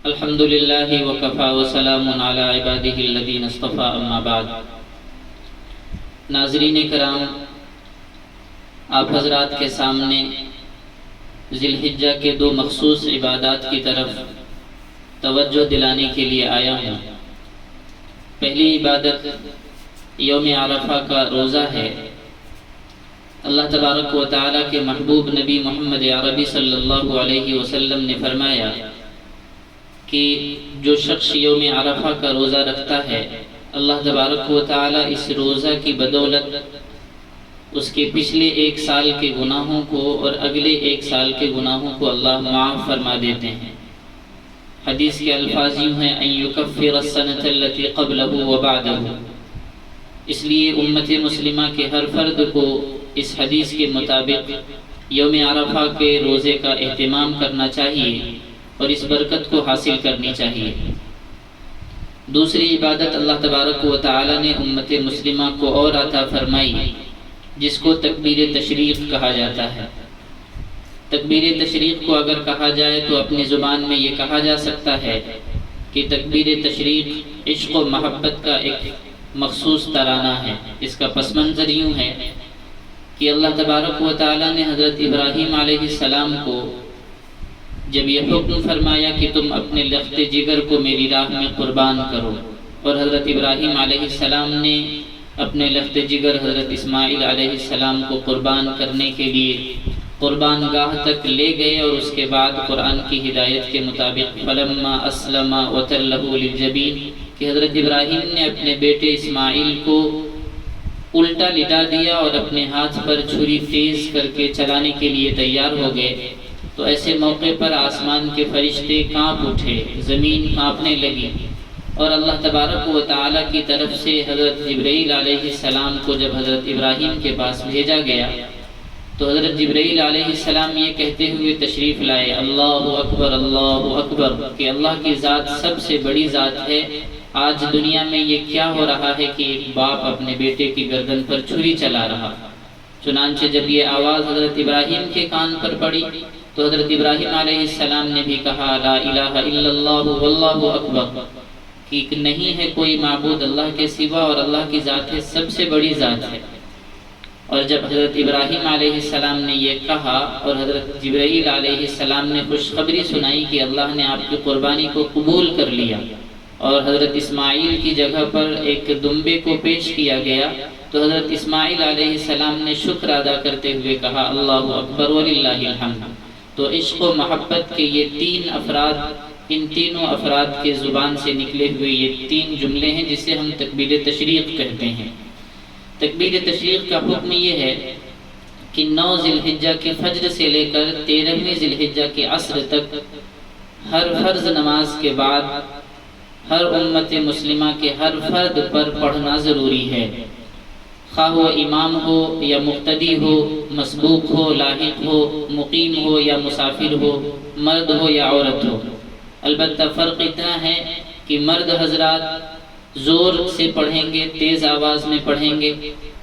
الحمد للہ وکفی وسلام علی عبادہ الذین اصطفی اما بعد۔ ناظرین کرام، آپ حضرات کے سامنے ذی الحجہ کے دو مخصوص عبادات کی طرف توجہ دلانے کے لیے آیا ہوں۔ پہلی عبادت یوم عرفہ کا روزہ ہے۔ اللہ تبارک و تعالیٰ کے محبوب نبی محمد عربی صلی اللہ علیہ وسلم نے فرمایا کہ جو شخص یوم عرفہ کا روزہ رکھتا ہے، اللہ تبارک و تعالیٰ اس روزہ کی بدولت اس کے پچھلے ایک سال کے گناہوں کو اور اگلے ایک سال کے گناہوں کو اللہ معاف فرما دیتے ہیں۔ حدیث کے الفاظ یوں ہیں ان یکفر السنۃ التي قبلہ وبعدہ۔ اس لیے امت مسلمہ کے ہر فرد کو اس حدیث کے مطابق یوم عرفہ کے روزے کا اہتمام کرنا چاہیے اور اس برکت کو حاصل کرنی چاہیے۔ دوسری عبادت اللہ تبارک و تعالی نے امت مسلمہ کو اور عطا فرمائی، جس کو تکبیر تشریق کہا جاتا ہے۔ تکبیر تشریق کو اگر کہا جائے تو اپنی زبان میں یہ کہا جا سکتا ہے کہ تکبیر تشریق عشق و محبت کا ایک مخصوص ترانہ ہے۔ اس کا پس منظر یوں ہے کہ اللہ تبارک و تعالی نے حضرت ابراہیم علیہ السلام کو جب یہ حکم فرمایا کہ تم اپنے لخت جگر کو میری راہ میں قربان کرو، اور حضرت ابراہیم علیہ السلام نے اپنے لخت جگر حضرت اسماعیل علیہ السلام کو قربان کرنے کے لیے قربان گاہ تک لے گئے، اور اس کے بعد قرآن کی ہدایت کے مطابق فلما اسلم وتلہ للجبین کہ حضرت ابراہیم نے اپنے بیٹے اسماعیل کو الٹا لٹا دیا اور اپنے ہاتھ پر چھری تیز کر کے چلانے کے لیے تیار ہو گئے، تو ایسے موقع پر آسمان کے فرشتے کانپ اٹھے، زمین کانپنے لگی، اور اللہ تبارک و تعالیٰ کی طرف سے حضرت جبرائیل علیہ السلام کو جب حضرت ابراہیم کے پاس بھیجا گیا تو حضرت جبرائیل علیہ السلام یہ کہتے ہوئے تشریف لائے اللہ اکبر کہ اللہ کی ذات سب سے بڑی ذات ہے۔ آج دنیا میں یہ کیا ہو رہا ہے کہ ایک باپ اپنے بیٹے کی گردن پر چھری چلا رہا۔ چنانچہ جب یہ آواز حضرت ابراہیم کے کان پر پڑی تو حضرت ابراہیم علیہ السلام نے بھی کہا لا الہ الا اللہ واللہ اکبر، کہ نہیں ہے کوئی معبود اللہ کے سوا اور اللہ کی ذات ہے سب سے بڑی ذات ہے۔ اور جب حضرت ابراہیم علیہ السلام نے یہ کہا اور حضرت جبرائیل علیہ السلام نے خوشخبری سنائی کہ اللہ نے آپ کی قربانی کو قبول کر لیا اور حضرت اسماعیل کی جگہ پر ایک دمبے کو پیش کیا گیا، تو حضرت اسماعیل علیہ السلام نے شکر ادا کرتے ہوئے کہا اللہ اکبر وللہ الحمد۔ تو عشق و محبت کے یہ تین افراد، ان تینوں افراد کے زبان سے نکلے ہوئے یہ تین جملے ہیں جسے ہم تکبیر تشریق کہتے ہیں۔ تکبیر تشریق کا حکم یہ ہے کہ 9 ذی الحجہ کے فجر سے لے کر 13ویں ذی الحجہ کے عصر تک ہر فرض نماز کے بعد ہر امت مسلمہ کے ہر فرد پر پڑھنا ضروری ہے، خواہ وہ امام ہو یا مقتدی ہو، مسبوق ہو، لاحق ہو، مقیم ہو یا مسافر ہو، مرد ہو یا عورت ہو۔ البتہ فرق اتنا ہے کہ مرد حضرات زور سے پڑھیں گے، تیز آواز میں پڑھیں گے،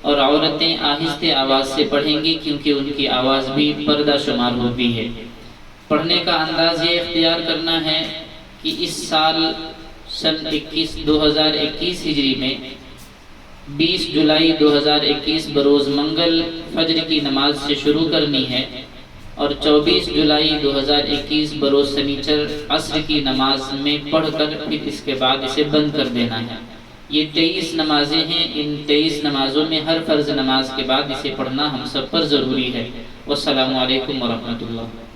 اور عورتیں آہستہ آواز سے پڑھیں گی کیونکہ ان کی آواز بھی پردہ شمار ہوتی ہے۔ پڑھنے کا انداز یہ اختیار کرنا ہے کہ اس سال سن 2021 ہجری میں 20 جولائی 2021 بروز منگل فجر کی نماز سے شروع کرنی ہے، اور 24 جولائی 2021 بروز سنیچر عصر کی نماز میں پڑھ کر پھر اس کے بعد اسے بند کر دینا ہے۔ یہ 23 نمازیں ہیں، ان 23 نمازوں میں ہر فرض نماز کے بعد اسے پڑھنا ہم سب پر ضروری ہے۔ والسلام علیکم ورحمۃ اللہ۔